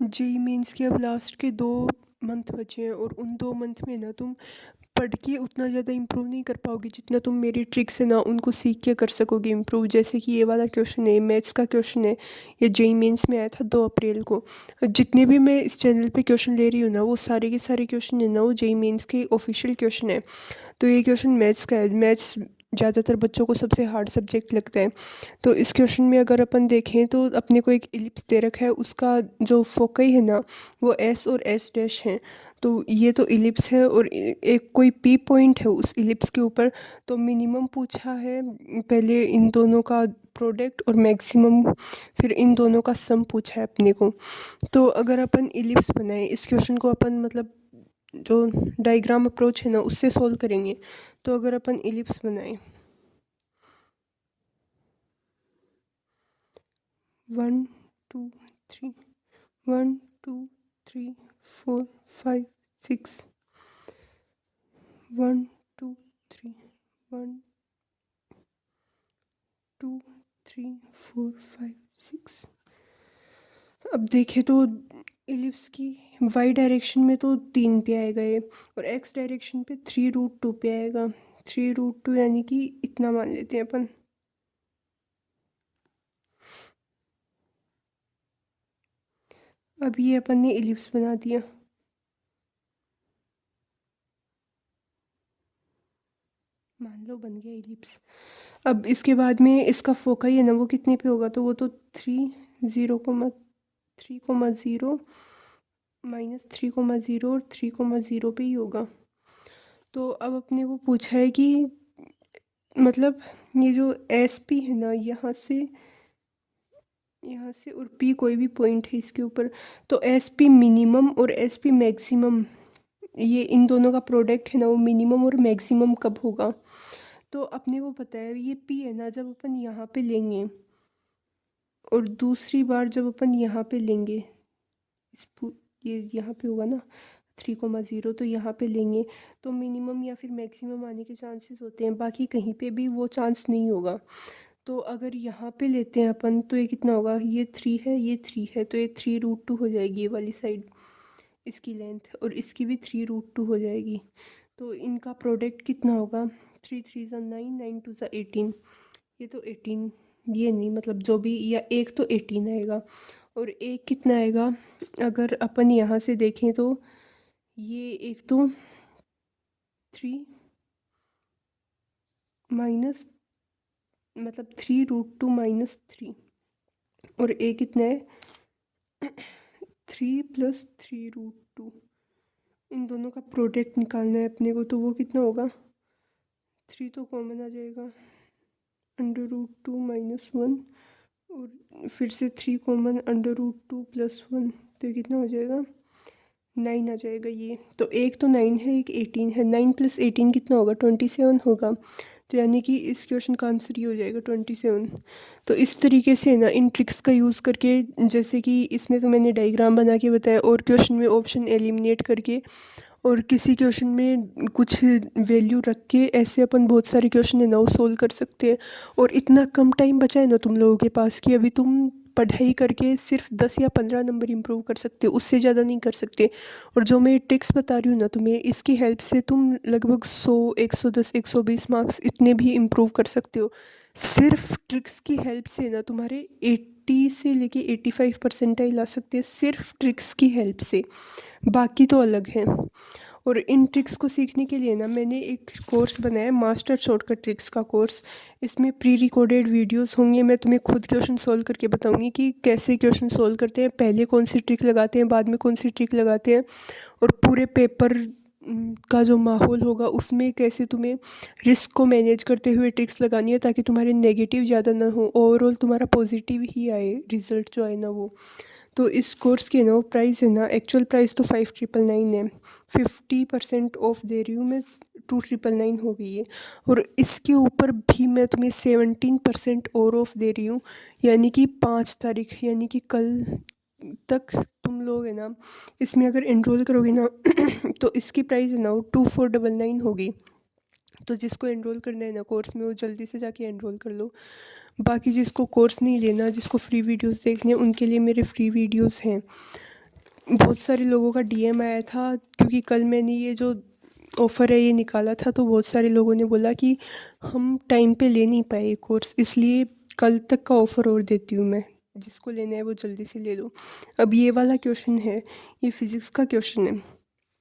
JEE mains के अब last के 2 मंथ बचे हैं और उन 2 मंथ में ना तुम पढ़ के उतना ज़्यादा इम्प्रूव नहीं कर पाओगे जितना तुम मेरी ट्रिक्स है ना उनको सीख के कर सकोगे इम्प्रूव। जैसे कि ये वाला क्वेश्चन है, मैथ्स का क्वेश्चन है, ये जेईई मेंस में आया था 2 अप्रैल को। जितने भी मैं इस चैनल पे क्वेश्चन ले रही हूँ ना वो सारे के सारे क्वेश्चन है ना वो जेईई मेंस के ऑफिशियल क्वेश्चन है। तो ये क्वेश्चन मैथ्स का है। मैथ्स ज़्यादातर बच्चों को सबसे हार्ड सब्जेक्ट लगता है। तो इस क्वेश्चन में अगर अपन देखें तो अपने को एक इलिप्स दे रखा है, उसका जो फोकई है ना वो एस और एस डैश है। तो ये तो इलिप्स है और एक कोई पी पॉइंट है उस इलिप्स के ऊपर। तो मिनिमम पूछा है पहले इन दोनों का प्रोडक्ट और मैक्सिमम फिर इन दोनों का सम पूछा है अपने को। तो अगर अपन इलिप्स बनाए इस क्वेश्चन को अपन मतलब जो डायग्राम अप्रोच है ना उससे सॉल्व करेंगे। तो अगर अपन इलिप्स बनाए 1 2 3 1 2 3 4 5 6 1 2 3 1 2 3 4 5 6। अब देखें तो इलिप्स की वाई डायरेक्शन में तो 3 पे आएगा ये और एक्स डायरेक्शन पे 3√2 पे आएगा। 3√2 यानी कि इतना मान लेते हैं अपन। अब ये अपन ने इलिप्स बना दिया। मान लो बन गया इलिप्स। अब इसके बाद में इसका फोकस है ना वो कितने पे होगा, तो वो तो 3,0,3,0 -3,0 और 3,0 पे ही होगा। तो अब अपने को पूछा है कि मतलब ये जो एस पी है ना यहाँ से और पी कोई भी पॉइंट है इसके ऊपर। तो एस पी मिनिमम और एस पी मैक्सिमम, ये इन दोनों का प्रोडक्ट है ना वो मिनिमम और मैक्सिमम कब होगा। तो अपने को पता है ये पी है ना जब अपन यहाँ पे लेंगे और दूसरी बार जब अपन यहाँ पे लेंगे ये यहाँ पे होगा ना 3,0 तो यहाँ पे लेंगे तो मिनिमम या फिर मैक्सिमम आने के चांसेस होते हैं, बाकी कहीं पे भी वो चांस नहीं होगा। तो अगर यहाँ पे लेते हैं अपन तो ये कितना होगा, ये 3 है ये 3 है तो ये 3√2 हो जाएगी ये वाली साइड इसकी लेंथ, और इसकी भी 3√2 हो जाएगी। तो इनका प्रोडक्ट कितना होगा, 3 3 9 9 2 18। ये तो 18, ये नहीं मतलब जो भी, या एक तो 18 आएगा और एक कितना आएगा। अगर अपन यहाँ से देखें तो ये एक तो 3 माइनस मतलब 3√2 -3 और एक कितना है 3 + 3√2। इन दोनों का प्रोडक्ट निकालना है अपने को, तो वो कितना होगा, 3 तो कॉमन आ जाएगा, √2 -1 और फिर से 3 कॉमन, √2 + 1 तो ये कितना हो जाएगा 9 आ जाएगा ये। तो एक तो 9 है एक 18 है, 9 + 18 कितना होगा 27 होगा। तो यानी कि इस क्वेश्चन का आंसर ये हो जाएगा 27। तो इस तरीके से ना इन ट्रिक्स का यूज़ करके, जैसे कि इसमें तो मैंने डायग्राम बना के बताया और क्वेश्चन में ऑप्शन एलिमिनेट करके और किसी क्वेश्चन में कुछ वैल्यू रख के, ऐसे अपन बहुत सारे क्वेश्चन है ना वो सोल्व कर सकते हैं। और इतना कम टाइम बचा है ना तुम लोगों के पास कि अभी तुम पढ़ाई करके सिर्फ 10 या 15 नंबर इंप्रूव कर सकते हो, उससे ज़्यादा नहीं कर सकते। और जो मैं ट्रिक्स बता रही हूँ ना तुम्हें, इसकी हेल्प से तुम लगभग 100 110 120 मार्क्स इतने भी इम्प्रूव कर सकते हो। सिर्फ ट्रिक्स की हेल्प से ना तुम्हारे 80 से लेके 85 परसेंटाइल आ सकते हैं, सिर्फ ट्रिक्स की हेल्प से। बाकी तो अलग है। और इन ट्रिक्स को सीखने के लिए ना मैंने एक कोर्स बनाया है, मास्टर शॉर्टकट ट्रिक्स का कोर्स। इसमें प्री रिकॉर्डेड वीडियोस होंगे, मैं तुम्हें खुद क्वेश्चन सॉल्व करके बताऊंगी कि कैसे क्वेश्चन सॉल्व करते हैं, पहले कौन सी ट्रिक लगाते हैं बाद में कौन सी ट्रिक लगाते हैं, और पूरे पेपर का जो माहौल होगा उसमें कैसे तुम्हें रिस्क को मैनेज करते हुए ट्रिक्स लगानी है ताकि तुम्हारे नेगेटिव ज़्यादा ना हो, ओवरऑल तुम्हारा पॉजिटिव ही आए रिजल्ट जो आए ना वो। तो इस कोर्स की ना प्राइस है ना, एक्चुअल प्राइस तो 5,999 है, 50% ऑफ दे रही हूँ मैं, 2,999 हो गई है। और इसके ऊपर भी मैं तुम्हें 17% और ऑफ दे रही हूँ, यानी कि 5 तारीख यानी कि कल तक तुम लोग है ना इसमें अगर एनरोल करोगे ना तो इसकी प्राइस है ना वो 2,499 होगी। तो जिसको एनरोल करना है ना कोर्स में वो जल्दी से जाके एनरोल कर लो। बाकी जिसको कोर्स नहीं लेना, जिसको फ्री वीडियोस देखने हैं, उनके लिए मेरे फ्री वीडियोस हैं। बहुत सारे लोगों का डीएम आया था, क्योंकि कल मैंने ये जो ऑफ़र है ये निकाला था, तो बहुत सारे लोगों ने बोला कि हम टाइम पे ले नहीं पाए कोर्स, इसलिए कल तक का ऑफ़र और देती हूँ मैं, जिसको लेना है वो जल्दी से ले लो। अब ये वाला क्वेश्चन है, ये फिज़िक्स का क्वेश्चन है।